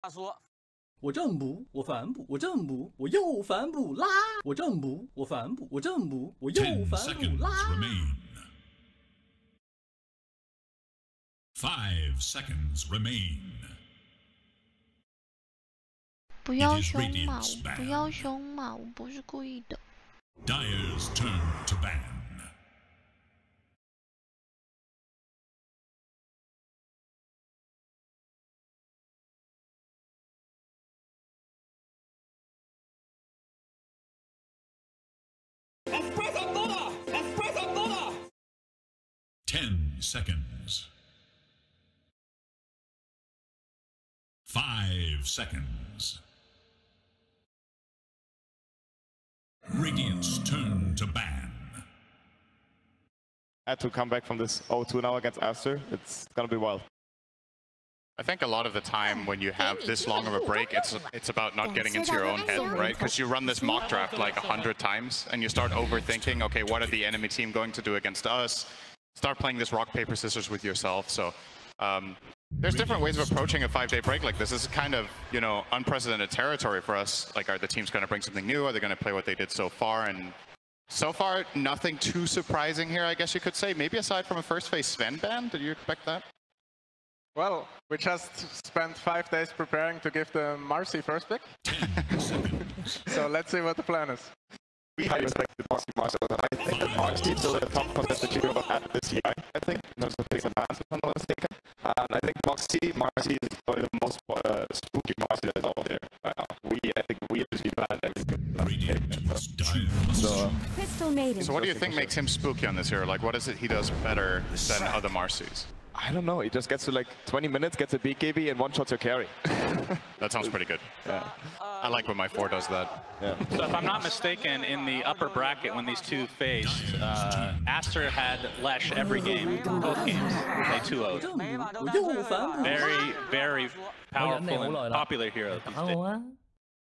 他说：“我正补，我反补，我正补，我又反补啦！我正补，我反补，我正补，我又反补啦！” 5 seconds remain. 不要凶嘛！不要凶嘛！我不是故意的。Dire's turn to ban. Express Dota! Express Dota! 10 seconds. 5 seconds. Radiant's turn to ban. Had to come back from this 0-2 now against Aster. It's gonna be wild. I think a lot of the time when you have this long of a break, it's about not getting into your own head, right? Because you run this mock draft like 100 times and you start overthinking, okay, what are the enemy team going to do against us? Start playing this rock, paper, scissors with yourself. So there's different ways of approaching a 5-day break like this. This is kind of, you know, unprecedented territory for us. Like, are the teams going to bring something new? Are they going to play what they did so far? And so far, nothing too surprising here, I guess you could say. Maybe aside from a first phase Sven ban. Did you expect that? Well, we just spent 5 days preparing to give the Marcy first pick. So let's see what the plan is. We highly respect the Marcy. I think that Marcy is still the top contested hero at this year, I think, in terms of picks and bans, if I'm not mistaken. And I think Marcy is probably the most spooky Marcy that is out there right now. I think we usually ban everything. So what do you think makes him spooky on this hero? Like, what is it he does better than other Marcys? I don't know. He just gets to like 20 minutes, gets a big KB, and one-shots your carry. That sounds pretty good. Yeah. I like when my 4 does that. Yeah. So if I'm not mistaken, in the upper bracket when these two faced, Aster had Lesh every game, both games. They 2-0'd. Very, very powerful and popular hero these days.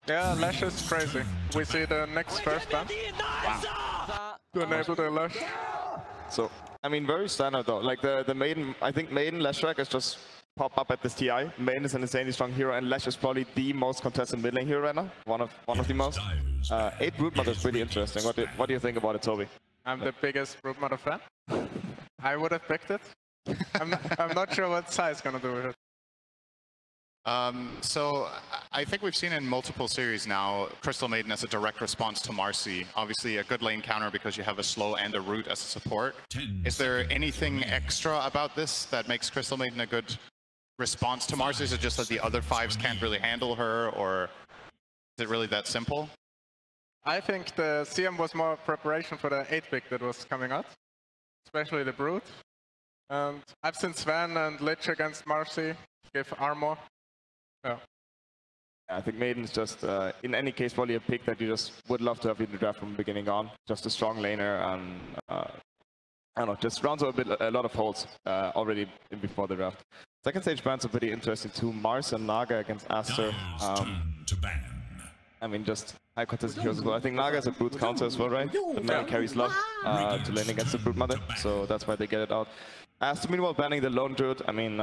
Yeah, Lesh is crazy. We see the next first ban. Wow. To enable the Lesh. So, I mean, very standard though. Like the maiden, I think maiden Leshrac is just pop up at this TI. Maiden is an insanely strong hero, and Lesh is probably the most contested mid lane hero right now. One of the most. 8 Broodmother is pretty interesting. What do you think about it, Toby? I'm the biggest Broodmother fan. I would have picked it. I'm not sure what Sai's gonna do with it. So I think we've seen in multiple series now Crystal Maiden as a direct response to Marcy. Obviously a good lane counter because you have a slow and a root as a support. Is there anything extra about this that makes Crystal Maiden a good response to Marcy? Is it just that the other 5s can't really handle her, or is it really that simple? I think the CM was more preparation for the 8-pick that was coming out, especially the Brood. And I've seen Sven and Lich against Marcy give armor. Yeah. I think Maiden's just, in any case, probably a pick that you just would love to have in the draft from the beginning on. Just a strong laner and, I don't know, just rounds out a lot of holes already before the draft. Second stage bans are pretty interesting too. Mars and Naga against Aster. I mean, just high contested heroes as well. I think Naga is a Brood counter as well, right? But Mary carries love to lane against the Broodmother, so that's why they get it out. Aster, meanwhile, banning the Lone Druid. I mean,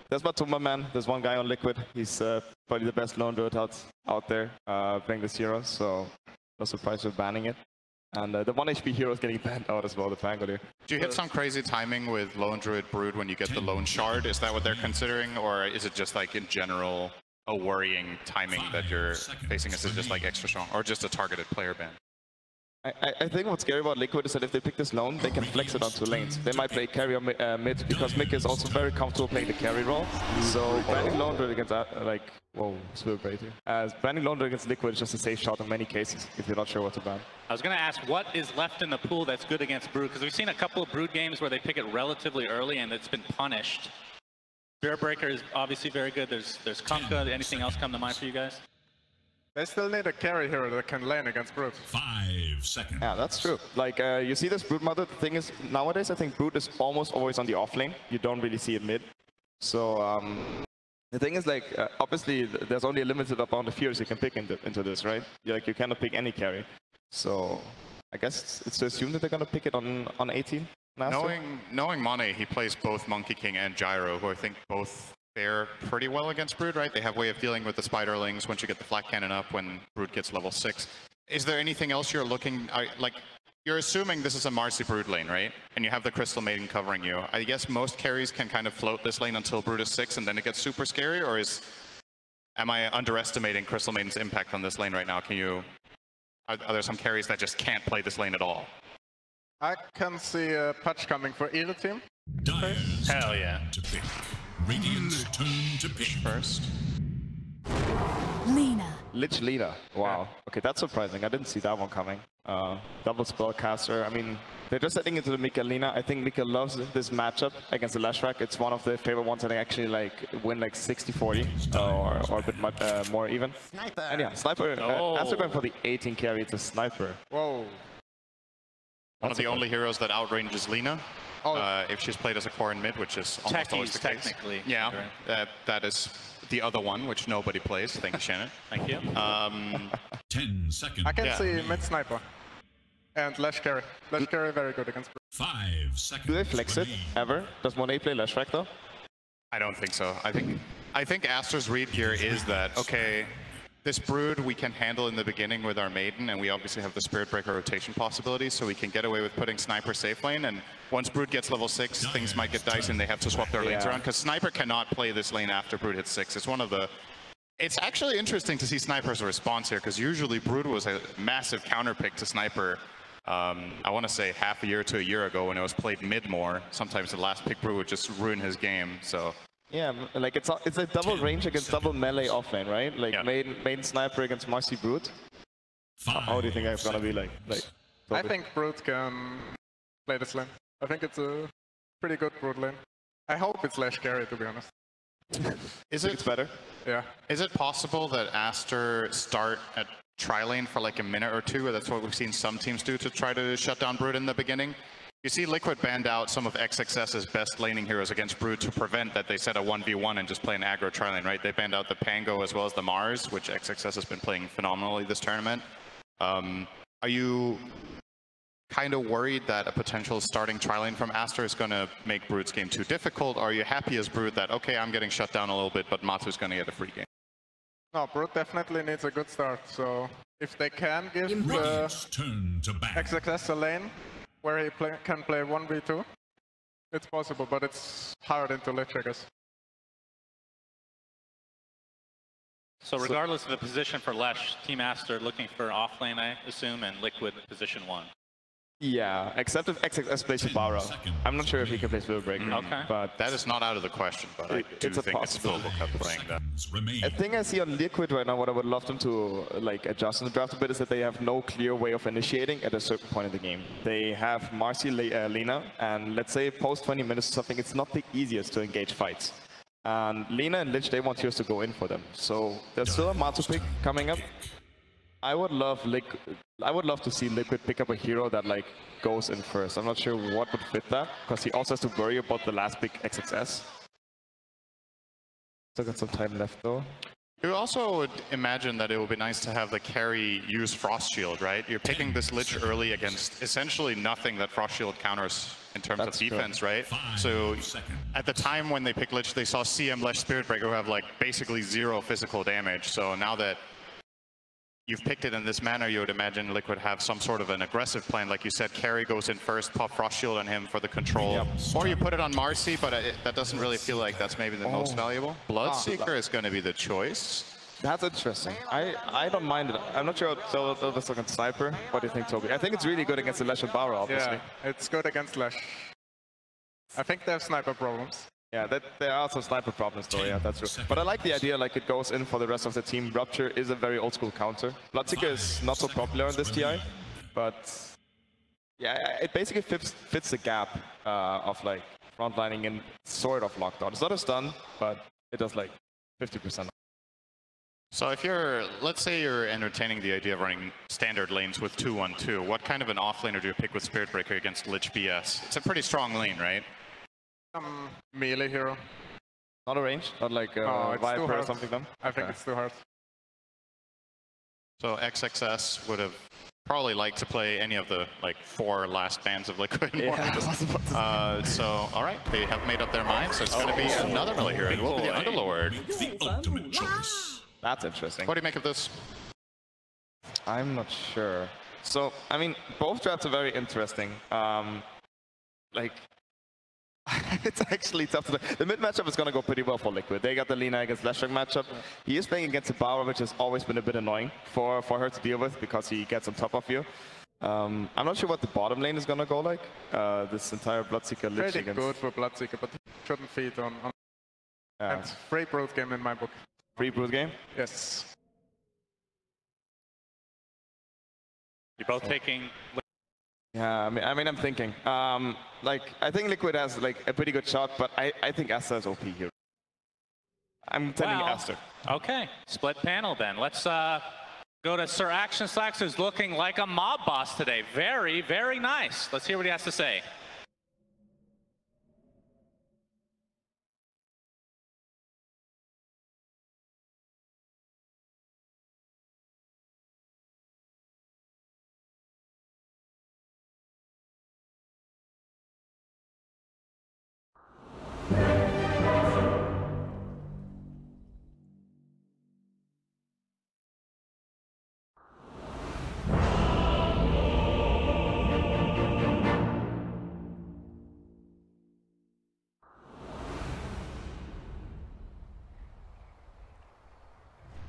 there's Matumba Man. There's one guy on Liquid. He's probably the best Lone Druid out there playing this hero, so no surprise with banning it. And the 1 HP hero is getting banned out as well, the Pangolier. Do you hit some crazy timing with Lone Druid Brood when you get the Lone Shard? Is that what they're considering, or is it just like in general a worrying timing that you're facing? Is it just like extra strong, or just a targeted player ban? I think what's scary about Liquid is that if they pick this Lone, they can flex it onto lanes. They might play carry or mid, because Mick is also very comfortable playing the carry role. So banning Lone Druid against whoa, spill great here. Banning Lone Druid against Liquid is just a safe shot in many cases if you're not sure what to ban. I was going to ask, what is left in the pool that's good against Brood? Because we've seen a couple of Brood games where they pick it relatively early and it's been punished. Spirit Breaker is obviously very good. There's Kunkka. Anything else come to mind for you guys? They still need a carry hero that can lane against Brood. 5 seconds. Yeah, that's true. Like, you see this Broodmother. The thing is, nowadays, I think Brood is almost always on the off lane. You don't really see it mid. So, the thing is, like, obviously, there's only a limited amount of heroes you can pick into this, right? You cannot pick any carry. So, I guess it's to assume that they're going to pick it on 18. Knowing Mane, he plays both Monkey King and Gyro, who I think both fare pretty well against Brood, right? They have a way of dealing with the Spiderlings once you get the Flak Cannon up when Brood gets level 6. Is there anything else you're looking... like, you're assuming this is a Marcy Brood lane, right? And you have the Crystal Maiden covering you. I guess most carries can kind of float this lane until Brood is 6 and then it gets super scary, or am I underestimating Crystal Maiden's impact on this lane right now? Are there some carries that just can't play this lane at all? I can see a patch coming for either team. Hell yeah. To pick. Radiant's turn to pick. First. Lina. Lich Lina. Wow. Okay, that's surprising. I didn't see that one coming. Double spellcaster. I mean, they're just setting into the Mika Lina. I think Mika loves this matchup against the Lashrak. It's one of the favorite ones that they actually like win like 60-40 or a bit much, more even. Sniper. And yeah, Sniper. After going for the 18 carry, it's a Sniper. Whoa. One of the only heroes that outranges Lina. If she's played as a core in mid, which is almost always the case. Technically. Yeah, that is the other one, which nobody plays. Thank you, Shannon. Thank you. 10 seconds. I can see mid Sniper. And Lash Carry. Lash Carry very good against Brood. 5 seconds. Do they flex it ever? Does Monet play Lashrak though? I don't think so. I think Aster's read here is that, okay, this Brood we can handle in the beginning with our Maiden, and we obviously have the Spirit Breaker rotation possibility, so we can get away with putting Sniper safe lane, and once Brood gets level 6, things might get dicey and they have to swap their lanes around, because Sniper cannot play this lane after Brood hits 6. It's actually interesting to see Sniper's response here, because usually Brood was a massive counterpick to Sniper. I want to say half a year to a year ago when it was played mid more. Sometimes the last pick Brood would just ruin his game, so... Yeah, like it's a double range against double melee offlane, right? Like main Sniper against Marcy Brood. How do you think it's gonna be like? I think Brood can play this lane. I think it's a pretty good Brood lane. I hope it's Lash Carry, to be honest. It's better? Yeah. Is it possible that Aster start at tri-lane for like a minute or two? That's what we've seen some teams do to try to shut down Brood in the beginning. You see Liquid banned out some of XXS's best laning heroes against Brood to prevent that they set a 1v1 and just play an aggro tri-lane, right? They banned out the Pango as well as the Mars, which XXS has been playing phenomenally this tournament. Are you kind of worried that a potential starting tri-lane from Aster is going to make Brood's game too difficult? Or are you happy as Brood that, okay, I'm getting shut down a little bit, but Matu's going to get a free game? No, Brood definitely needs a good start, so if they can give XXS a lane, where he can play 1v2, it's possible, but it's hard into Lich, I guess. So regardless of the position for Lesh, Team Aster looking for offlane, I assume, and Liquid position 1. Yeah, except if XXS plays Barrow. I'm not sure if he can play Spirit Breaker. Okay. But that is not out of the question, but I do think it's doable playing that. A thing I see on Liquid right now, what I would love them to like adjust in the draft a bit, is that they have no clear way of initiating at a certain point in the game. They have Marcy Lina, and let's say post 20 minutes or something, it's not the easiest to engage fights. And Lina and Lich, they want heroes to go in for them. So there's still a Matu pick coming up. I would love to see Liquid pick up a hero that like goes in first. I'm not sure what would fit that, because he also has to worry about the last pick XXS. Still got some time left though. You also would imagine that it would be nice to have the carry use Frost Shield, right? You're picking this Lich early against essentially nothing that Frost Shield counters in terms of defense, right? So at the time when they picked Lich, they saw CM Lich Spirit Breaker who have like basically 0 physical damage. So now that you've picked it in this manner, you would imagine Liquid have some sort of an aggressive plan. Like you said, carry goes in first, pop Frost Shield on him for the control. Or you put it on Marcy, but that doesn't really feel like that's maybe the most valuable. Bloodseeker is going to be the choice. That's interesting. I don't mind it. I'm not sure how this against Sniper. What do you think, Toby? I think it's really good against the Lash and Barrow, obviously. Yeah, it's good against Lash. I think they have Sniper problems. Yeah, there are some Sniper problems though, yeah, that's true. But I like the idea, like it goes in for the rest of the team. Rupture is a very old school counter. Bloodseeker is not so popular in this TI, but yeah, it basically fits the gap of like frontlining and sort of lockdown. It's not a stun, but it does like 50%. So if let's say you're entertaining the idea of running standard lanes with 2-1-2, what kind of an offlaner do you pick with Spirit Breaker against Lich BS? It's a pretty strong lane, right? Melee hero. Not a range? Not like Viper or something then? I think it's too hard. So XXS would have probably like to play any of the like 4 last bands of Liquid. Yeah, so, all right, they have made up their minds. So it's going to be another melee hero. It will be the Underlord. The ultimate choice. That's interesting. What do you make of this? I'm not sure. So, I mean, both drafts are very interesting. Like, it's actually tough to play. The mid matchup is going to go pretty well for Liquid. They got the Lina against Leshrac matchup. He is playing against Ibarra, which has always been a bit annoying for her to deal with because he gets on top of you. I'm not sure what the bottom lane is going to go like. This entire Bloodseeker Lich Pretty against... good for Bloodseeker, but he shouldn't feed on... Yeah. And free brood game in my book. Free brood game? Yes. You're both taking... Yeah, I mean, I'm thinking. Like, I think Liquid has like a pretty good shot, but I think Aster is OP here. I'm telling you Aster. Okay, split panel then. Let's go to Sir Action Slacks, who's looking like a mob boss today. Very, very nice. Let's hear what he has to say.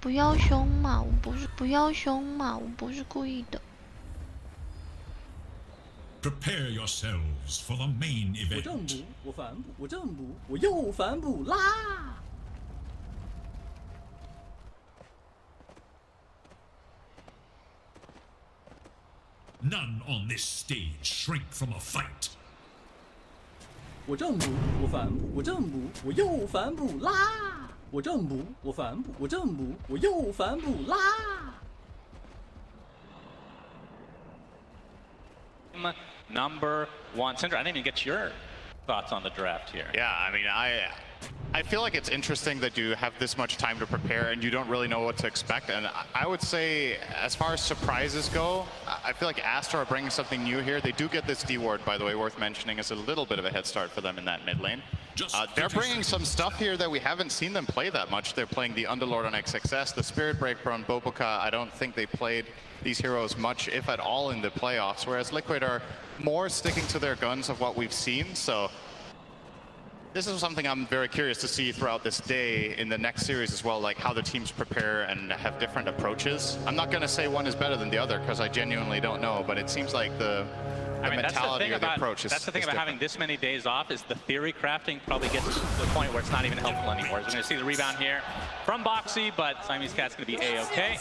不要凶嘛，不要凶嘛，我不是故意的。 Prepare yourselves for the main 我正 event. 补，我反补，我正补，我又反补啦！ None on this stage shrink from a fight. 我正补，我反补，我正补，我又反补啦！我正补，我反补，我正补，我又反补啦！ Number 1. Tundra, I didn't even get your thoughts on the draft here. Yeah, I mean, I feel like it's interesting that you have this much time to prepare and you don't really know what to expect. And I would say, as far as surprises go, I feel like Aster are bringing something new here. They do get this D ward, by the way, worth mentioning, as a little bit of a head start for them in that mid lane. They're bringing some stuff here that we haven't seen them play that much. They're playing the Underlord on XXS, the Spirit Breaker on Boboka. I don't think they played these heroes much, if at all, in the playoffs, whereas Liquid are more sticking to their guns of what we've seen. So this is something I'm very curious to see throughout this day in the next series as well, like how the teams prepare and have different approaches. I'm not going to say one is better than the other because I genuinely don't know, but it seems like the mentality or the approach is That's the thing about having this many days off, is the theory crafting probably gets to the point where it's not even helpful anymore. We're going to see the rebound here from Boxy, but Siamese Cat's going to be A-okay.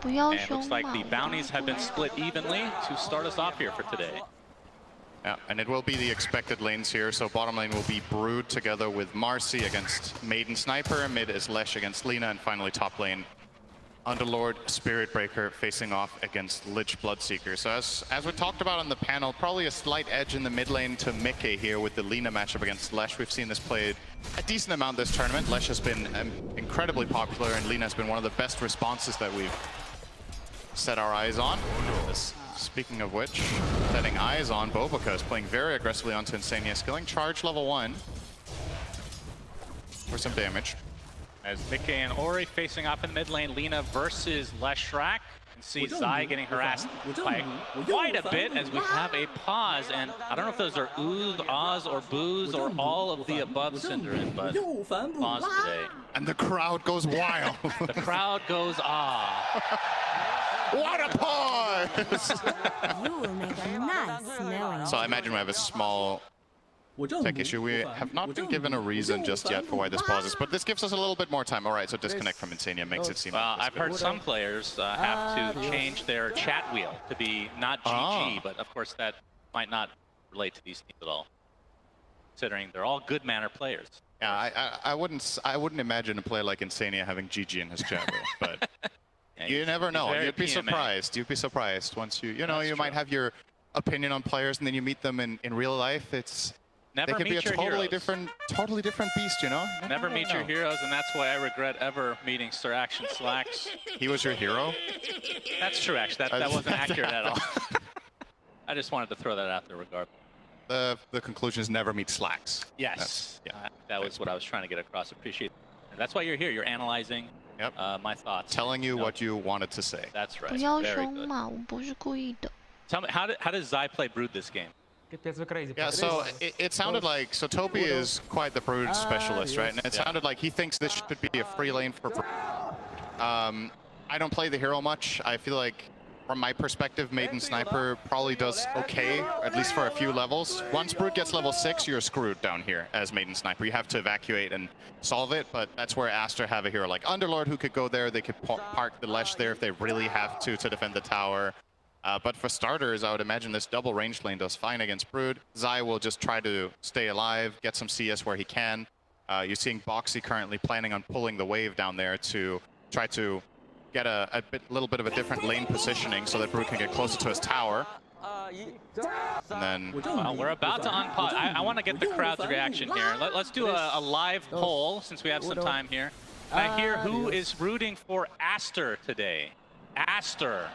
And it looks like the bounties have been split evenly to start us off here for today. Yeah, and it will be the expected lanes here. So bottom lane will be Brood together with Marcy against Maiden Sniper. Mid is Lesh against Lina. And finally top lane, Underlord, Spirit Breaker facing off against Lich Bloodseeker. So as we talked about on the panel, probably a slight edge in the mid lane to Mickey here with the Lina matchup against Lesh. We've seen this played a decent amount this tournament. Lesh has been incredibly popular, and Lina has been one of the best responses that we've set our eyes on. Speaking of which, setting eyes on, Boboka is playing very aggressively onto Insania, skilling charge level 1 for some damage. As Mickey and Ori facing off in mid lane, Lina versus Leshrac. You can see Zai getting harassed by quite a bit as we have a pause, and I don't know if those are oohs, ahs, or boos, or all of the above, Cinderin, but pause today. And the crowd goes wild. The crowd goes ah. What a pause! You will make a nice smelling. So I imagine we have a small tech issue. We have not been given a reason just yet for why this pauses, but this gives us a little bit more time. All right, so disconnect from Insania makes it seem well, like I've heard some players have to change their chat wheel to be not GG, but of course that might not relate to these teams at all, considering they're all good manner players. Yeah, I wouldn't imagine a player like Insania having GG in his chat wheel, but yeah, you never know. You'd be surprised. You'd be surprised once you know, you might have your opinion on players and then you meet them in real life. It's They can be a totally different beast, you know? Never meet your heroes, and that's why I regret ever meeting Sir Action Slacks. He was your hero? That's true, actually. That wasn't accurate at all. I just wanted to throw that out there regardless. The conclusion is never meet Slacks. Yes. That was what I was trying to get across. Appreciate it. And that's why you're here. You're analyzing my thoughts. Telling you what you wanted to say. That's right. 不要凶嘛，我不是故意的。 Tell me, how does Zai play Brood this game? Yeah, so it sounded like, so Toby is quite the Brood specialist, right? And it sounded like he thinks this should be a free lane for Brood. I don't play the hero much. I feel like, from my perspective, Maiden Sniper probably does okay, at least for a few levels. Once Brood gets level 6, you're screwed down here as Maiden Sniper. You have to evacuate and solve it, but that's where Aster have a hero like Underlord who could go there. They could park the Lesh there if they really have to defend the tower. But for starters, I would imagine this double ranged lane does fine against Brood. Zai will just try to stay alive, get some CS where he can. You're seeing Boxy currently planning on pulling the wave down there to try to get a little bit of a different lane positioning so that Brood can get closer to his tower. And then... Well, we're about to unpause. I want to get the crowd's reaction here. Let's do a live poll since we have some time here. I hear who is rooting for Aster today. Aster.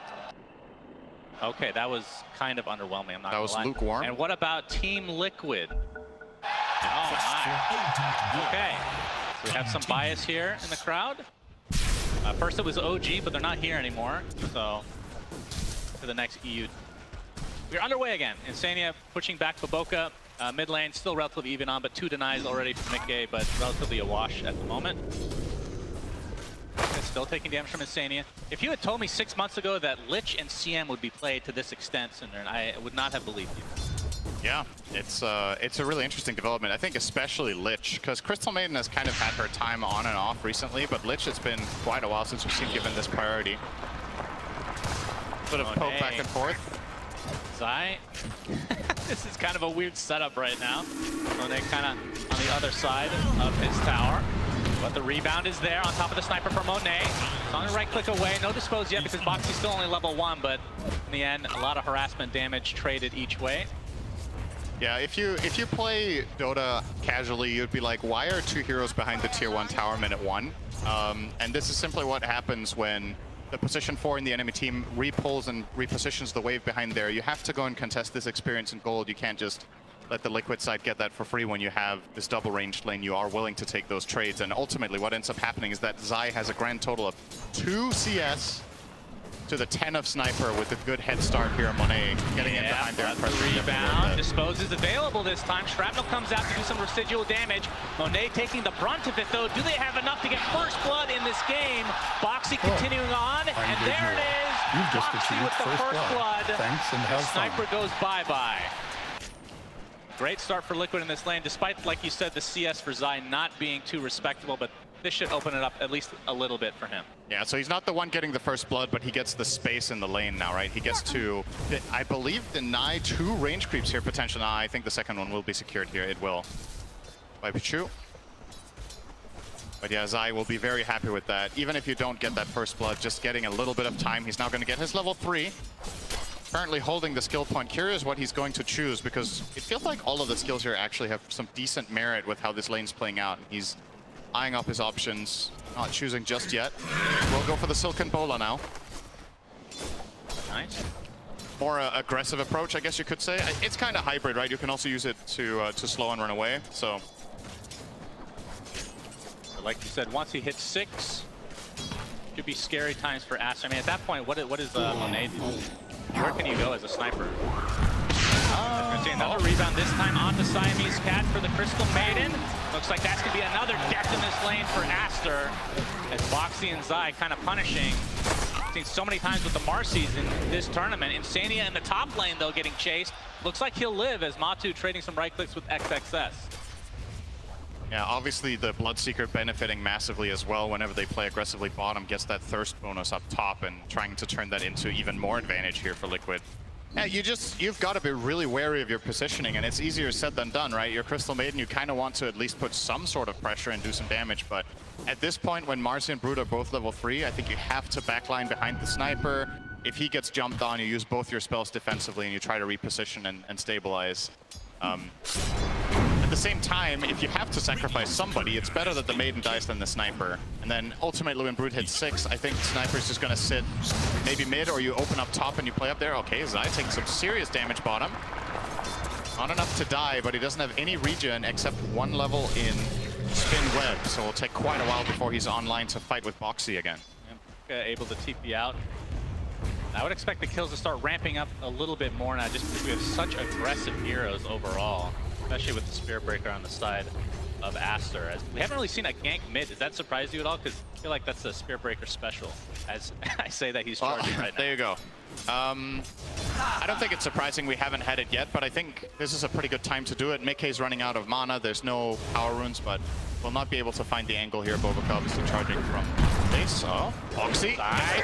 Okay, that was kind of underwhelming. I'm not That was gonna lie. lukewarm. And what about Team Liquid? Oh my. Okay. So we have some bias here in the crowd. First it was OG, but they're not here anymore. So to the next EU. We're underway again. Insania pushing back Baboka. Mid lane still relatively even on, but 2 denies already from Nikkei, but relatively a wash at the moment. Still taking damage from Insania. If you had told me 6 months ago that Lich and CM would be played to this extent, Cinder, I would not have believed you. Yeah, it's a really interesting development. I think especially Lich, because Crystal Maiden has kind of had her time on and off recently, but Lich, it's been quite a while since we've seen given this priority. Bit of poke back and forth. Zai. This is kind of a weird setup right now. Monet kind of on the other side of his tower. But the rebound is there on top of the sniper for Monet. It's on the right click away. No dispose yet because Boxy's still only level 1, but in the end, a lot of harassment damage traded each way. Yeah, if you play Dota casually, you'd be like, why are 2 heroes behind the tier 1 tower minute 1? And this is simply what happens when the position 4 in the enemy team repulls and repositions the wave behind there. You have to go and contest this experience in gold. You can't just let the Liquid side get that for free when you have this double ranged lane. You are willing to take those trades, and ultimately what ends up happening is that Zai has a grand total of 2 CS to the 10 of Sniper with a good head start here. Monet getting in behind there. The rebound. Dispose is available this time. Shrapnel comes out to do some residual damage. Monet taking the brunt of it though. Do they have enough to get first blood in this game? Boxy continuing on, and there it is. You've just Boxy achieved with the first blood. Thanks and have fun. Sniper goes bye-bye. Great start for Liquid in this lane, despite, like you said, the CS for Zai not being too respectable, but this should open it up at least a little bit for him. Yeah, so he's not the one getting the first blood, but he gets the space in the lane now, right? He gets to, I believe, deny 2 range creeps here potentially. Nah, I think the second one will be secured here. It will. By Pichu. But yeah, Zai will be very happy with that. Even if you don't get that first blood, just getting a little bit of time. He's now going to get his level 3. Currently holding the skill point. Curious what he's going to choose, because it feels like all of the skills here actually have some decent merit with how this lane's playing out. He's eyeing up his options, not choosing just yet. We'll go for the Silken Bola now. Nice. More aggressive approach, I guess you could say. It's kind of hybrid, right? You can also use it to slow and run away, so. Like you said, once he hits 6, could be scary times for Aster. I mean, at that point, what is Monet do? Where can you go as a sniper? See another rebound this time onto Siamese Cat for the Crystal Maiden. Looks like that's going to be another death in this lane for Aster. As Boxy and Zai kind of punishing. Seen so many times with the Marcies in this tournament. Insania in the top lane, though, getting chased. Looks like he'll live as Matu trading some right clicks with XXS. Yeah, obviously the Bloodseeker benefiting massively as well whenever they play aggressively bottom, gets that thirst bonus up top and trying to turn that into even more advantage here for Liquid. Yeah, you've got to be really wary of your positioning, and it's easier said than done, right? Your Crystal Maiden, you kind of want to at least put some sort of pressure and do some damage, but at this point when Marcy and Brood are both level 3, I think you have to backline behind the sniper. If he gets jumped on, you use both your spells defensively and you try to reposition and stabilize. at the same time, if you have to sacrifice somebody, it's better that the Maiden dies than the Sniper. And then ultimately when Brute hits 6, I think Sniper's just going to sit maybe mid, or you open up top and you play up there. Okay, Zai taking some serious damage bottom. Not enough to die, but he doesn't have any regen except 1 level in Spin Web, so it'll take quite a while before he's online to fight with Boxy again. Able to TP out. I would expect the kills to start ramping up a little bit more now, just because we have such aggressive heroes overall, especially with the Spirit Breaker on the side of Aster. As we haven't really seen a gank mid. Does that surprise you at all? Because I feel like that's the Spirit Breaker special, as I say that he's charging right now. There you go. I don't think it's surprising we haven't had it yet, but I think this is a pretty good time to do it. Mickey's running out of mana. There's no power runes, but we'll not be able to find the angle here. Bobaka obviously charging from base. Oh, Boxy.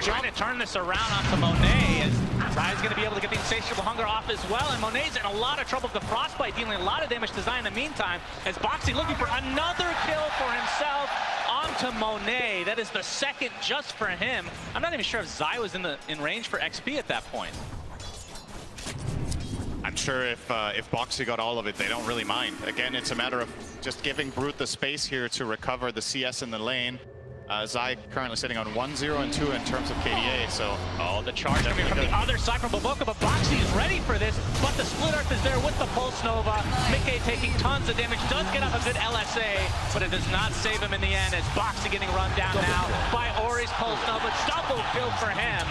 Trying to turn this around onto Monet, as Zai's going to be able to get the Insatiable Hunger off as well, and Monet's in a lot of trouble with the Frostbite, dealing a lot of damage to Zai in the meantime, as Boxy looking for another kill for himself onto Monet. That is the second just for him. I'm not even sure if Zai was in range for XP at that point. I'm sure if Boxy got all of it, they don't really mind. Again, it's a matter of just giving Brute the space here to recover the CS in the lane. Zai currently sitting on 1-0 and 2 in terms of KDA, so... Oh, the charge coming from the other side from Boboka, but Boxy is ready for this, but the Split Earth is there with the Pulse Nova. Mickey taking tons of damage, does get off a good LSA, but it does not save him in the end, as Boxy getting run down now by Ori's Pulse Nova. Double kill for him.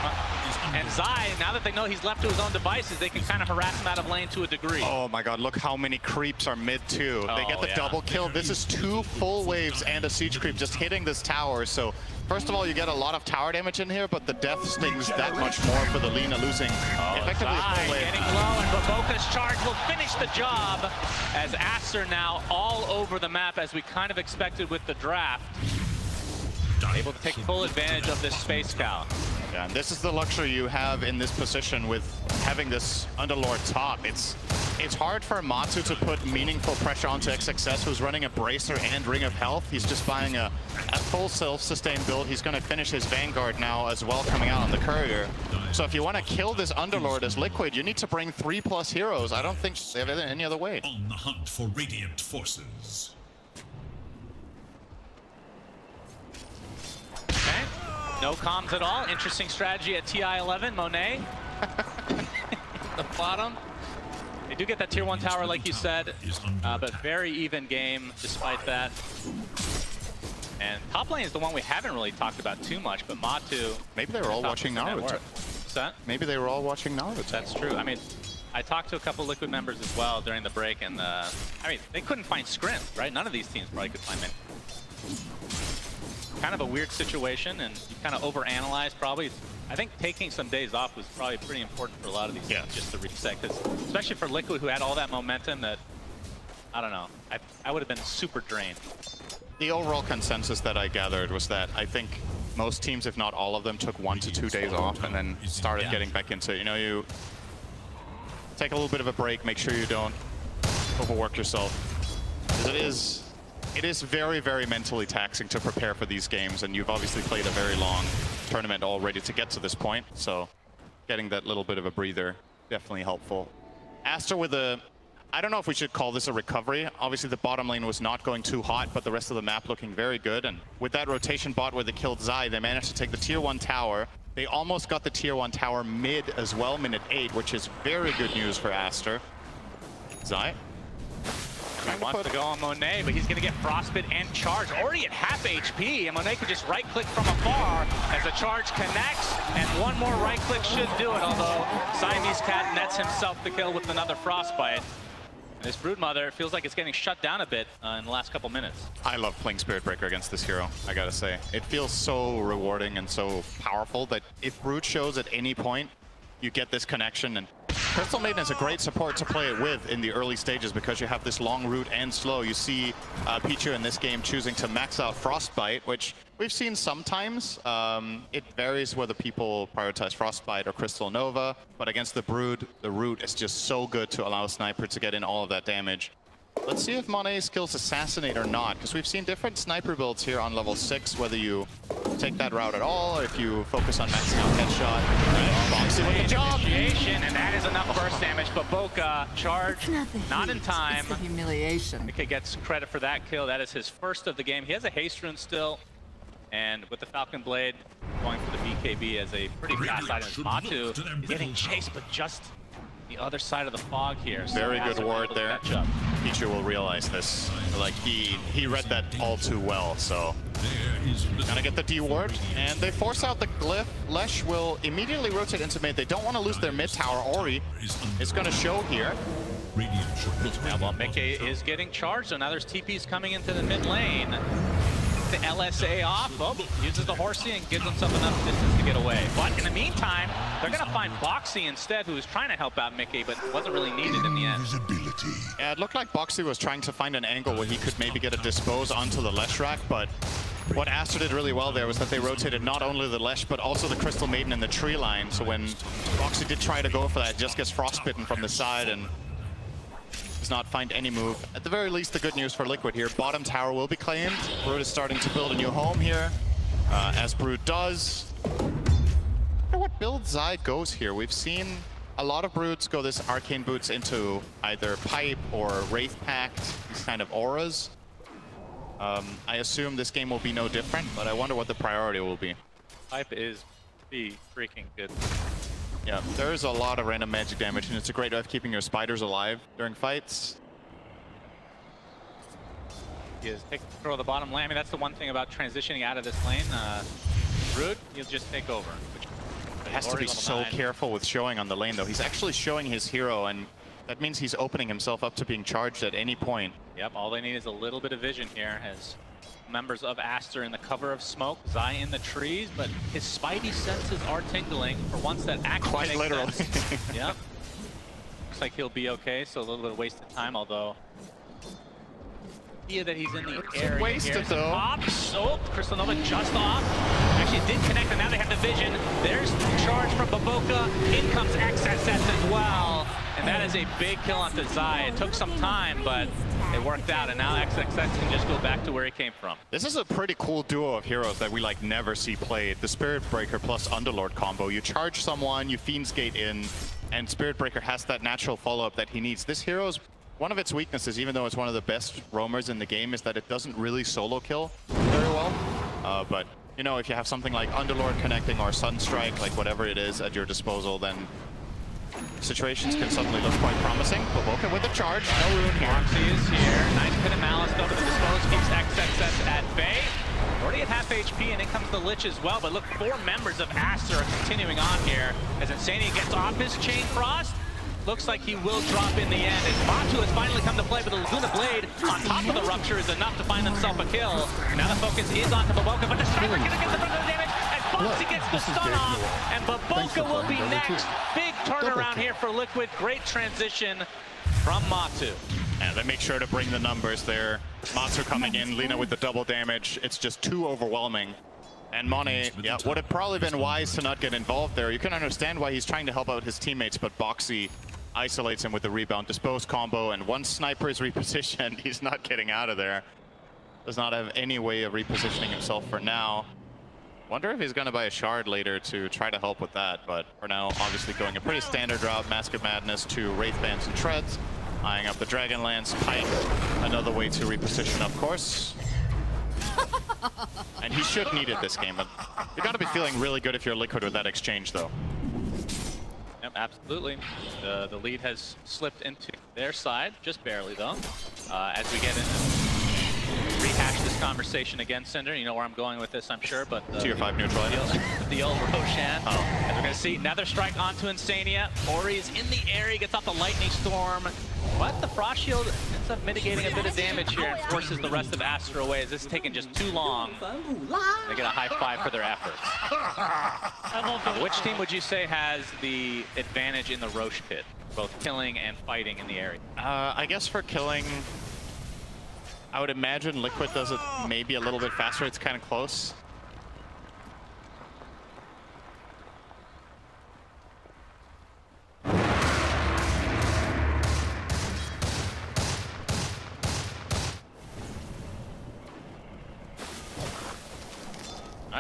And Zai, now that they know he's left to his own devices, they can kind of harass him out of lane to a degree. Oh my god, look how many creeps are mid too. They get the double kill. This is 2 full waves and a siege creep just hitting this tower. So first of all, you get a lot of tower damage in here, but the death stings that much more for the Lina, losing effectively a full wave. Getting low, and Boboka's charge will finish the job, as Aster now all over the map, as we kind of expected with the draft. Able to take full advantage of this space cow. Yeah, and this is the luxury you have in this position with having this Underlord top. It's hard for Matu to put meaningful pressure onto XXS, who's running a Bracer and Ring of Health. He's just buying a full self-sustained build. He's going to finish his Vanguard now as well, coming out on the Courier. So if you want to kill this Underlord as Liquid, you need to bring 3+ heroes. I don't think they have any other way. On the hunt for Radiant forces. No comms at all. Interesting strategy at TI-11. Monet. The bottom. They do get that tier 1 tower, like you said, but very even game despite that. And top lane is the one we haven't really talked about too much, but Matu... Maybe they were all watching Naruto. What's that? Maybe they were all watching Naruto. That's true. I mean, I talked to a couple Liquid members as well during the break, and I mean, they couldn't find Scrim, right? None of these teams probably could find many. Kind of a weird situation, and you kind of overanalyze probably. I think taking some days off was probably pretty important for a lot of these teams just to reset, because especially for Liquid, who had all that momentum, that I don't know, I would have been super drained. The overall consensus that I gathered was that I think most teams, if not all of them, took 1 to 2 days off and then started getting back into it. You know, you take a little bit of a break, make sure you don't overwork yourself. Because it is very, very mentally taxing to prepare for these games, and you've obviously played a very long tournament already to get to this point, so getting that little bit of a breather, definitely helpful. Aster with a... I don't know if we should call this a recovery. Obviously, the bottom lane was not going too hot, but the rest of the map looking very good, and with that rotation bot where they killed Zai, they managed to take the tier 1 tower. They almost got the tier 1 tower mid as well, minute 8, which is very good news for Aster. Zai? He wants to go on Monet, but he's going to get Frostbite and charge already at half HP, and Monet could just right-click from afar as the charge connects, and one more right-click should do it, although Siamese Cat nets himself the kill with another Frostbite. And this Broodmother feels like it's getting shut down a bit in the last couple minutes. I love playing Spirit Breaker against this hero, I gotta say. It feels so rewarding and so powerful that if Brood shows at any point, you get this connection, and Crystal Maiden is a great support to play it with in the early stages because you have this long route and slow. You see Pichu in this game choosing to max out Frostbite, which we've seen sometimes. It varies whether people prioritize Frostbite or Crystal Nova, but against the Brood, the route is just so good to allow Sniper to get in all of that damage. Let's see if Monet's skills assassinate or not, because we've seen different sniper builds here on level 6, whether you take that route at all, or if you focus on maxing out headshot. Boxy with the job! And that is enough burst damage, but Boca charge, not in time. It's the humiliation. Mika gets credit for that kill. That is his first of the game. He has a haste rune still, and with the Falcon Blade going for the BKB as a pretty fast item. Matu is getting chased, but just the other side of the fog here. So very good ward there. Pichu will realize this. Like he read that all too well, so gonna get the D ward, and they force out the glyph. Lesh will immediately rotate into mid. They don't want to lose their mid tower. Ori is gonna show here. Yeah, well, Mickey is getting charged, so now there's TPs coming into the mid lane. The LSA off, uses the horsey and gives himself enough distance to get away. But in the meantime, they're going to find Boxy instead, who was trying to help out Mickey, but wasn't really needed in the end. Yeah, it looked like Boxy was trying to find an angle where he could maybe get a dispose onto the Lesh rack, but what Aster did really well there was that they rotated not only the Lesh, but also the Crystal Maiden in the tree line. So when Boxy did try to go for that, it just gets frostbitten from the side and does not find any move. At the very least, the good news for Liquid here, bottom tower will be claimed. Brood is starting to build a new home here, as Brood does. I wonder what build Zai goes here. We've seen a lot of Broods go this Arcane Boots into either Pipe or Wraith Pact, these kind of auras. I assume this game will be no different, but I wonder what the priority will be. Pipe is pretty freaking good. Yeah, there's a lot of random magic damage, and it's a great way of keeping your spiders alive during fights. He is taking control of the bottom lane. I mean, that's the one thing about transitioning out of this lane. Brood, he'll just take over. It has to be so careful with showing on the lane, though. He's actually showing his hero, and that means he's opening himself up to being charged at any point. Yep, all they need is a little bit of vision here as members of Aster in the cover of smoke, Zai in the trees, but his spidey senses are tingling for once that actually quite literally. Yep. Looks like he'll be okay, so a little bit of wasted time, although that he's in the area. Wasted though. Pops. Oh, Crystal Nova just off. Actually did connect, and now they have the vision. There's the charge from Baboka. In comes XSS as well. And that is a big kill onto Zai. It took some time, but it worked out, and now XXX can just go back to where he came from. This is a pretty cool duo of heroes that we like never see played. The Spirit Breaker plus Underlord combo. You charge someone, you Fiend's Gate in, and Spirit Breaker has that natural follow-up that he needs. This hero's one of its weaknesses, even though it's one of the best roamers in the game, is that it doesn't really solo kill very well. But you know, if you have something like Underlord connecting or Sunstrike, like whatever it is at your disposal, then situations can suddenly look quite promising. Baboka with a charge, no rune here. Boxy is here. Nice pit of Malice though to the dispose, keeps XXS at bay. Already at half HP, and in comes the Lich as well. But look, 4 members of Aster are continuing on here as Insania gets off his Chain Frost. Looks like he will drop in the end, as Matu has finally come to play, but the Laguna Blade on top of the Rupture is enough to find himself a kill. Now the focus is on to Baboka, but the Striker gonna get the brunt of the damage, as Boxy gets the stun off, and Baboka will be next. Big turnaround here for Liquid. Great transition from Matu. And they make sure to bring the numbers there. Matu coming in, Lina with the double damage. It's just too overwhelming. And Monet, yeah, would have probably been wise to not get involved there. You can understand why he's trying to help out his teammates, but Boxy isolates him with the rebound dispose combo, and once Sniper is repositioned, he's not getting out of there. Does not have any way of repositioning himself for now. Wonder if he's going to buy a shard later to try to help with that, but for now, obviously going a pretty standard route, Mask of Madness to Wraith Bands and Treads, eyeing up the Dragonlance, Pike, another way to reposition, of course. And he should need it this game, but you got to be feeling really good if you're Liquid with that exchange, though. Yep, absolutely. The lead has slipped into their side, just barely though. As we get into rehash this conversation again, Cinder, you know where I'm going with this, I'm sure, but Tier 5 neutral. The old Roshan. And we're gonna see another strike onto Insania. Ori is in the area, gets off the Lightning Storm, but the Frost Shield ends up mitigating a bit of damage here and forces the rest of Aster away, as this is taking just too long. They get a high 5 for their efforts. Which team would you say has the advantage in the Roche pit, both killing and fighting in the area? I guess for killing, I would imagine Liquid does it maybe a little bit faster. It's kind of close.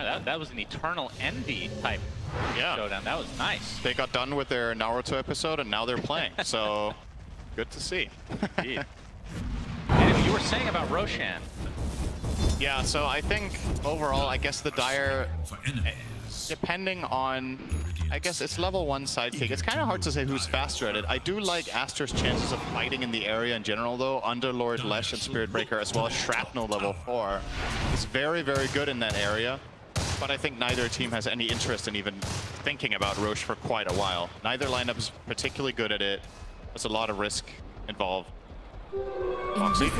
That was an Eternal Envy type showdown. That was nice. They got done with their Naruto episode and now they're playing. So good to see. Indeed. And you were saying about Roshan. Yeah, so I think overall, I guess the Dire, depending on, I guess it's level 1 sidekick. It's kind of hard to say who's faster at it. I do like Aster's chances of fighting in the area in general, though. Underlord, Lesh, and Spirit Breaker, as well as Shrapnel level 4. Is very, very good in that area. But I think neither team has any interest in even thinking about Roche for quite a while. Neither lineup is particularly good at it. There's a lot of risk involved. Foxy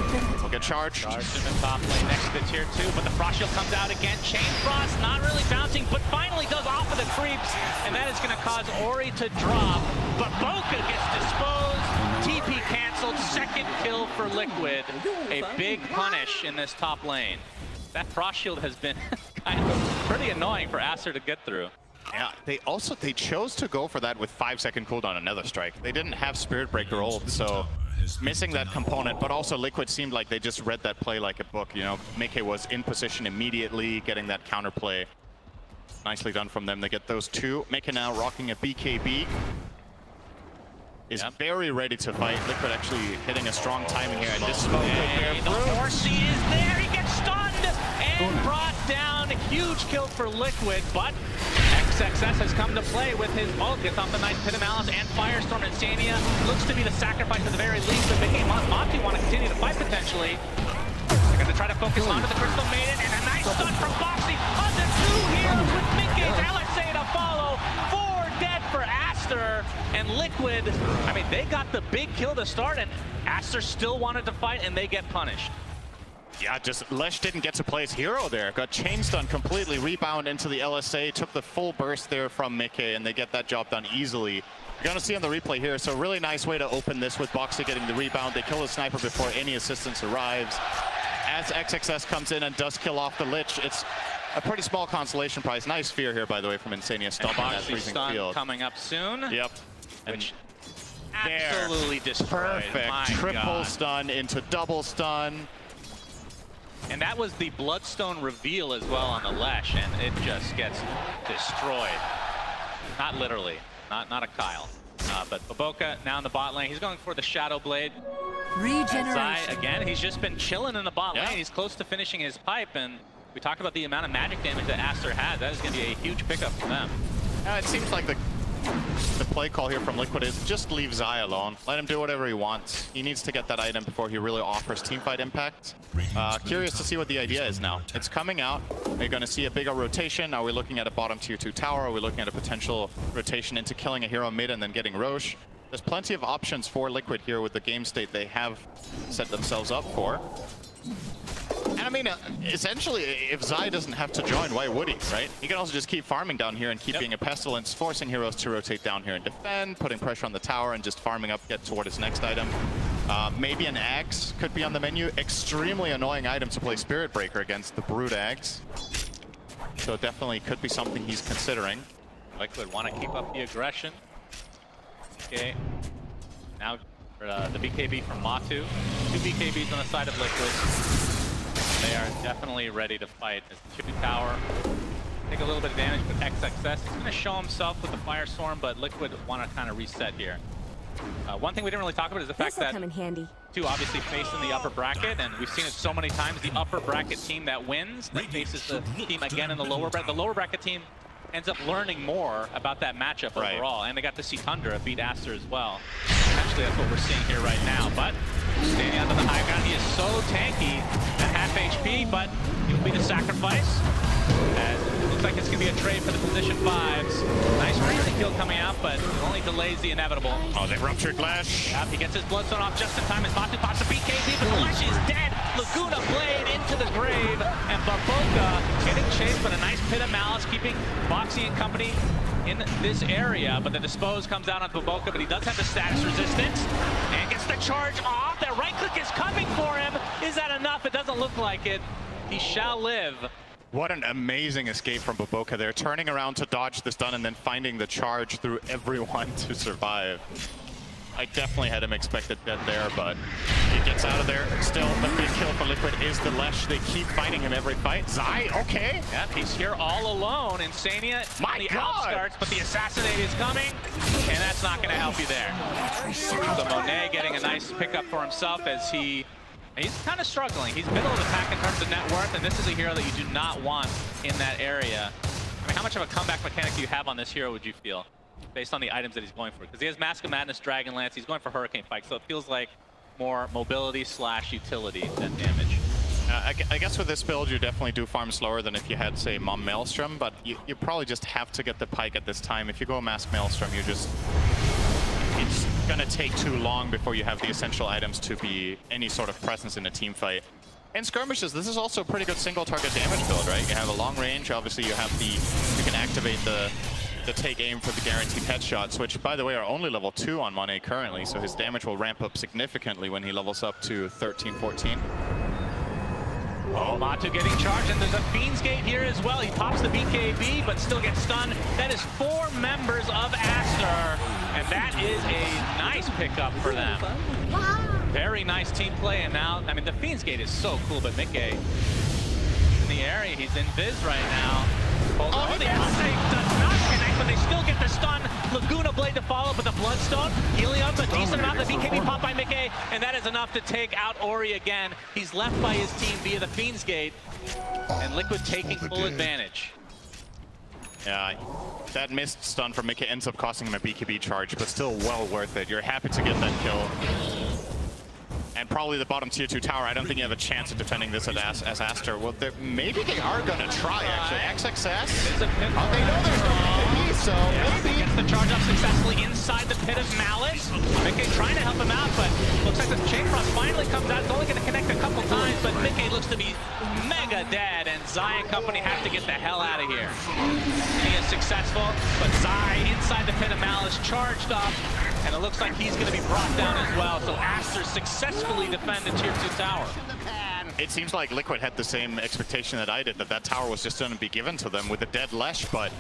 will get charged. Charged in the top lane next to the tier 2, but the Frost Shield comes out again. Chain Frost not really bouncing, but finally does off of the creeps, and that is going to cause Ori to drop. But Boca gets disposed. TP canceled. Second kill for Liquid. A big punish in this top lane. That Frost Shield has been kind of pretty annoying for Aster to get through. Yeah, they chose to go for that with 5-second cooldown on Nether Strike. They didn't have Spirit Breaker ult, so missing that component, but also Liquid seemed like they just read that play like a book. You know, Mickey was in position immediately, getting that counterplay. Nicely done from them. They get those two. Mickey now rocking a BKB. Is very ready to fight. Liquid actually hitting a strong timing here, and this smoke the Horsey is there. He gets stunned and brought down. Huge kill for Liquid, but XXS has come to play with his ult. Gets off the nice Pit of Malice and Firestorm. Insania looks to be the sacrifice at the very least, but Mickey and Monty want to continue to fight potentially. They're going to try to focus onto the Crystal Maiden, and a nice stun from Foxy on the 2 heroes with Mickey's LSA to follow. 4 dead for Aster, and Liquid, I mean, they got the big kill to start, and Aster still wanted to fight, and they get punished. Yeah, just Lesh didn't get to play his hero there. Got chain stun completely, rebound into the LSA, took the full burst there from Mickey, and they get that job done easily. You're going to see on the replay here, so really nice way to open this with Boxy getting the rebound. They kill the sniper before any assistance arrives. As XXS comes in and does kill off the Lich, it's a pretty small consolation prize. Nice fear here, by the way, from Insania, stopping that freezing field. Coming up soon. Yep. Which absolutely destroyed. Perfect. My Triple God. stun into double stun. And that was the Bloodstone reveal as well on the Lesh, and it just gets destroyed. Not literally, not a Kyle. But Baboka now in the bot lane. He's going for the Shadow Blade. Regeneration. Zai, again, he's just been chilling in the bot lane. He's close to finishing his pipe, and we talked about the amount of magic damage that Aster has. That is going to be a huge pickup for them. It seems like the play call here from Liquid is just leave Zai alone. Let him do whatever he wants. He needs to get that item before he really offers teamfight impact. Curious to see what the idea is now. It's coming out. We're going to see a bigger rotation. Are we looking at a bottom tier 2 tower? Are we looking at a potential rotation into killing a hero mid and then getting Roche? There's plenty of options for Liquid here with the game state they have set themselves up for. And I mean, essentially, if Zai doesn't have to join, why would he, right? He can also just keep farming down here and keeping a Pestilence, forcing heroes to rotate down here and defend, putting pressure on the tower and just farming up, get toward his next item. Maybe an Axe could be on the menu. Extremely annoying item to play Spirit Breaker against the Brood Axe. So definitely could be something he's considering. Liquid want to keep up the aggression. Okay. Now for the BKB from Matu. 2 BKBs on the side of Liquid. They are definitely ready to fight. As the Chippy Tower take a little bit of damage, but XXS is going to show himself with the Firestorm, but Liquid want to kind of reset here. One thing we didn't really talk about is the fact that two obviously face in the upper bracket, and we've seen it so many times. The upper bracket team that wins, that faces the team again in the lower bracket. The lower bracket team ends up learning more about that matchup overall, and they got to see Tundra beat Aster as well. Actually, that's what we're seeing here right now, but standing under the high ground, he is so tanky at half HP, but he'll be the sacrifice. As it looks like it's going to be a trade for the position 5s. Nice freezing kill coming out, but it only delays the inevitable. Oh, they ruptured Lash. Yep, he gets his Bloodstone off just in time as Matu pops a BKB, but the Lash is dead. Laguna Blade into the grave, and Baboka getting chased, but a nice Pit of Malice, keeping Boxy and company in this area, but the Dispose comes out on Baboka, but he does have the status resistance, and gets the charge off. That right click is coming for him. Is that enough? It doesn't look like it. He shall live. What an amazing escape from Baboka there, turning around to dodge the stun and then finding the charge through everyone to survive. I definitely had him expected dead there, but he gets out of there. Still, the big kill for Liquid is the Lesh. They keep fighting him every fight. Zai, okay. Yep, he's here all alone. Insania on the outskirts, but the Assassinate is coming, and that's not going to help you there. So Monet getting a nice pickup for himself as he's kind of struggling. He's middle of the pack in terms of net worth, and this is a hero that you do not want in that area. I mean, how much of a comeback mechanic do you have on this hero, would you feel, based on the items that he's going for? Because he has Mask of Madness, Dragonlance, he's going for Hurricane Pike, so it feels like more mobility / utility than damage. I guess with this build, you definitely do farm slower than if you had, say, Mom Maelstrom, but you probably just have to get the Pike at this time. If you go Mask Maelstrom, it's gonna take too long before you have the essential items to be any sort of presence in a team fight. In skirmishes, this is also a pretty good single target damage build, right? You have a long range, obviously you can activate the take aim for the guaranteed headshots, which by the way are only level 2 on Monet currently, so his damage will ramp up significantly when he levels up to 13, 14. Oh, Matu getting charged, and there's a Fiend's Gate here as well. He pops the BKB, but still gets stunned. That is 4 members of Aster, and that is a nice pickup for them. Very nice team play, and now, I mean, the Fiend's Gate is so cool, but Mickey in the area, he's in Viz right now. Oh, the Assassinate does not connect, but they still get the stun. Laguna Blade to follow, but the Bloodstone healing up a decent amount. The BKB pop by Mickey, and that is enough to take out Ori again. He's left by his team via the Fiend's Gate, and Liquid taking full advantage. Yeah, that missed stun from Mickey ends up costing him a BKB charge, but still well worth it. You're happy to get that kill. And probably the bottom tier 2 tower. I don't think you have a chance of defending this as Aster. Well, maybe they are going to try, actually. XXS? They know there's no BKB, so maybe. Gets the charge up successfully inside the pit of Malice. Mickey trying to help him out, but looks like the Chain Frost finally comes out. It's only going to connect a couple times, but Mickey looks to be mega dead, and Zai and company have to get the hell out of here. He is successful, but Zai inside the pit of Malice charged up, and it looks like he's going to be brought down as well. So Aster successfully defend the tier 2 tower. It seems like Liquid had the same expectation that I did, that tower was just going to be given to them with the dead Lesh, but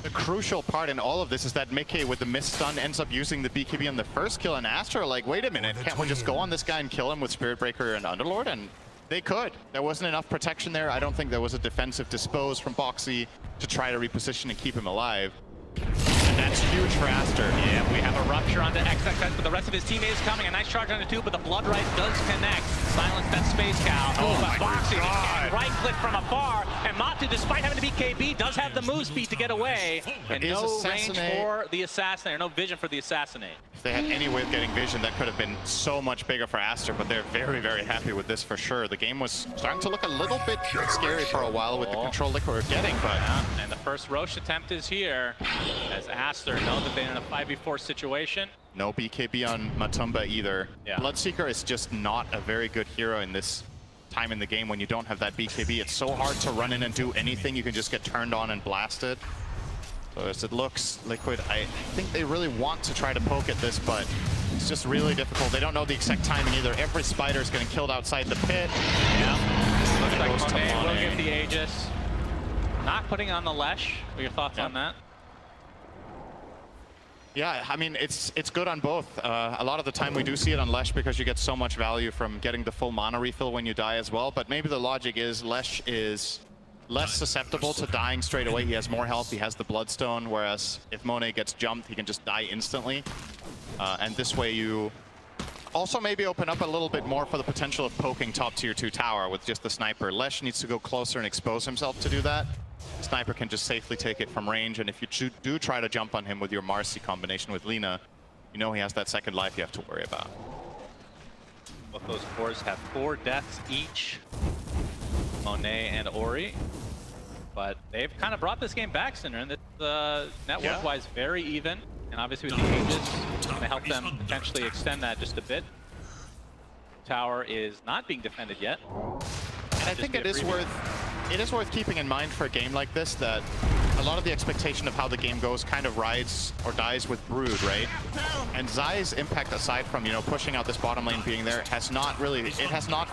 the crucial part in all of this is that Mickey with the missed stun ends up using the BKB on the first kill, and Aster are like, wait a minute, can't we just go on this guy and kill him with Spirit Breaker and Underlord? And they could. There wasn't enough protection there. I don't think there was a defensive dispose from Boxy to try to reposition and keep him alive. And that's huge for Aster. Yeah, we have a rupture onto XXS, but the rest of his team is coming. A nice charge onto 2, but the Blood Right does connect. Silence that Space Cow. Oh my Boxy God. right click from afar, and Matu, despite having the BKB, does have the move speed to get away. And no range for the Assassinate, or no vision for the Assassinate. If they had any way of getting vision, that could have been so much bigger for Aster, but they're very, very happy with this for sure. The game was starting to look a little bit scary for a while with the control Liquid were getting, but... Yeah, and the first Roche attempt is here, as Aster know that they're in a 5v4 situation. No BKB on Matumba either. Yeah. Bloodseeker is just not a very good hero in this time in the game when you don't have that BKB. It's so hard to run in and do anything. You can just get turned on and blasted. So as it looks, Liquid, I think they really want to try to poke at this, but it's just really difficult. They don't know the exact timing either. Every spider is getting killed outside the pit. Yeah. Looks like Monet will get the Aegis. Not putting on the Lesh. What are your thoughts on that? Yeah, I mean, it's good on both. A lot of the time we do see it on Lesh because you get so much value from getting the full mana refill when you die as well, but maybe the logic is Lesh is less susceptible to dying straight away. He has more health, he has the Bloodstone, whereas if Monet gets jumped, he can just die instantly. And this way you also maybe open up a little bit more for the potential of poking top tier 2 tower with just the sniper. Lesh needs to go closer and expose himself to do that. Sniper can just safely take it from range, and if you do try to jump on him with your Marcy combination with Lina, you know he has that second life you have to worry about. Both those cores have 4 deaths each, Monet and Ori, but they've kind of brought this game back, Cinder, and it's network-wise very even, and obviously with the Aegis, it's going to help them potentially extend that just a bit. Tower is not being defended yet. And I think it is worth keeping in mind for a game like this that a lot of the expectation of how the game goes kind of rides or dies with Brood, right? And Zai's impact, aside from, you know, pushing out this bottom lane being there, has not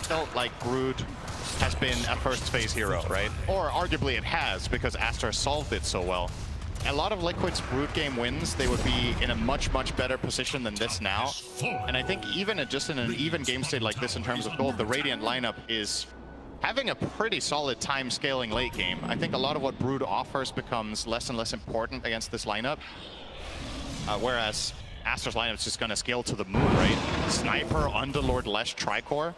felt like Brood has been a first phase hero, right? Or arguably it has, because Aster solved it so well. a lot of Liquid's Brood game wins, they would be in a much better position than this now. And I think even just in an even game state like this in terms of gold, the Radiant lineup is having a pretty solid time scaling late game. I think a lot of what Brood offers becomes less and less important against this lineup. Whereas Aster's lineup is just going to scale to the moon, right? Sniper, Underlord, Lesh, Tricore.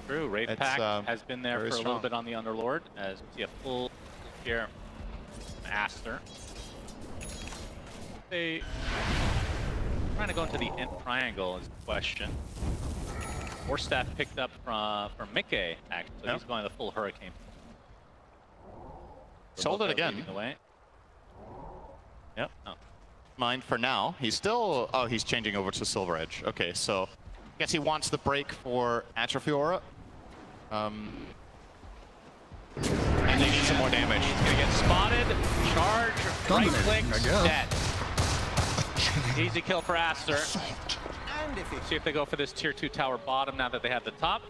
True, Wraith Pack has been there for a little bit on the Underlord, as we see a full here Aster. They trying to go into the end triangle is the question. Or staff picked up from Mickey, actually. So he's going the full Hurricane. Sold it again. Yep. Oh. Mind for now. He's still... Oh, he's changing over to Silver Edge. Okay, so I guess he wants the break for Atrophy Aura. And they need some more damage. He's gonna get spotted, charge, right click, dead. Easy kill for Aster. See if they go for this tier 2 tower bottom now that they have the top.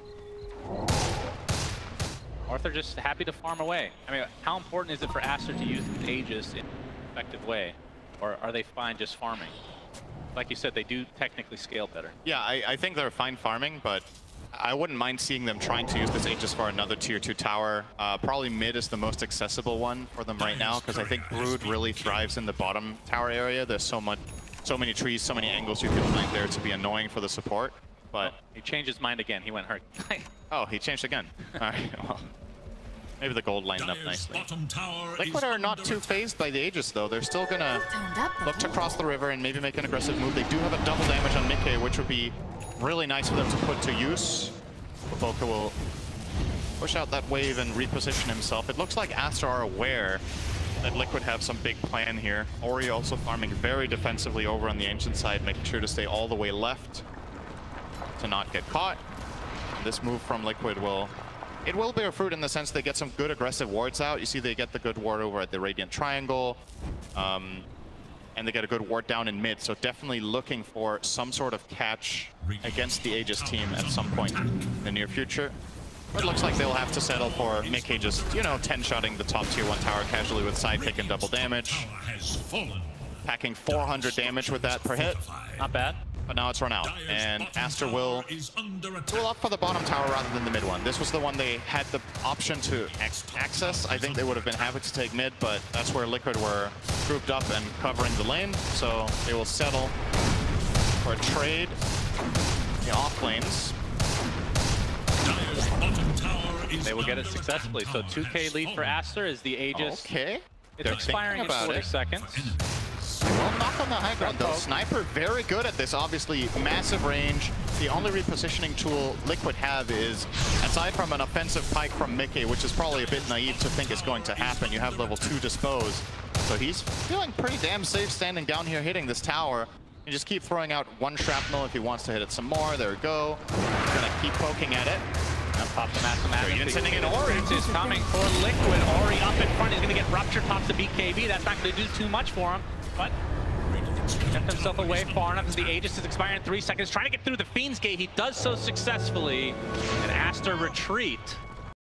Or if they're just happy to farm away. I mean, how important is it for Aster to use the Aegis in an effective way? Or are they fine just farming? Like you said, they do technically scale better. Yeah, I think they're fine farming, but I wouldn't mind seeing them trying to use this Aegis for another tier 2 tower. Probably mid is the most accessible one for them right now, because I think Brood really thrives in the bottom tower area. There's so many trees, so many angles you can find there to be annoying for the support. But he changed his mind again. He went hard. Oh, he changed again. All right, well, maybe the gold lined up nicely. Liquid are not too phased by the Aegis, though. They're still gonna look to cross the river and maybe make an aggressive move. They do have a double damage on Mickey, which would be really nice for them to put to use. Boca will push out that wave and reposition himself. It looks like Aster are aware that Liquid have some big plan here. Ori also farming very defensively over on the ancient side, making sure to stay all the way left to not get caught. And this move from Liquid will bear fruit in the sense they get some good aggressive wards out. You see they get the good ward over at the Radiant Triangle. And they get a good ward down in mid, so definitely looking for some sort of catch against the Aegis team at some point in the near future. But it looks like they'll have to settle for Mickey just, you know, 10-shotting the top tier 1 tower casually with sidekick and double damage. Packing 400 damage with that per hit. Not bad. But now it's run out, and Aster will opt for the bottom tower rather than the mid one. This was the one they had the option to access. I think they would have been happy to take mid, but that's where Liquid were grouped up and covering the lane, so they will settle for a trade in the off lanes. They will get it successfully, so 2k lead for Aster is the Aegis. Okay. It's expiring in 40 seconds. Well, knock on the high ground though. Sniper very good at this, obviously massive range. The only repositioning tool Liquid have is, aside from an offensive pike from Mickey, which is probably a bit naive to think is going to happen, you have level 2 dispose. So he's feeling pretty damn safe standing down here hitting this tower. You just keep throwing out one shrapnel if he wants to hit it some more. There we go. He's gonna keep poking at it. Pop the mathematics. You're sending in Ori. Is coming for Liquid. Ori up in front. He's gonna get rupture tops the BKB. That's not gonna do too much for him. But kept himself away far enough as the Aegis is expiring in 3 seconds. Trying to get through the Fiend's Gate. He does so successfully. And Aster retreat.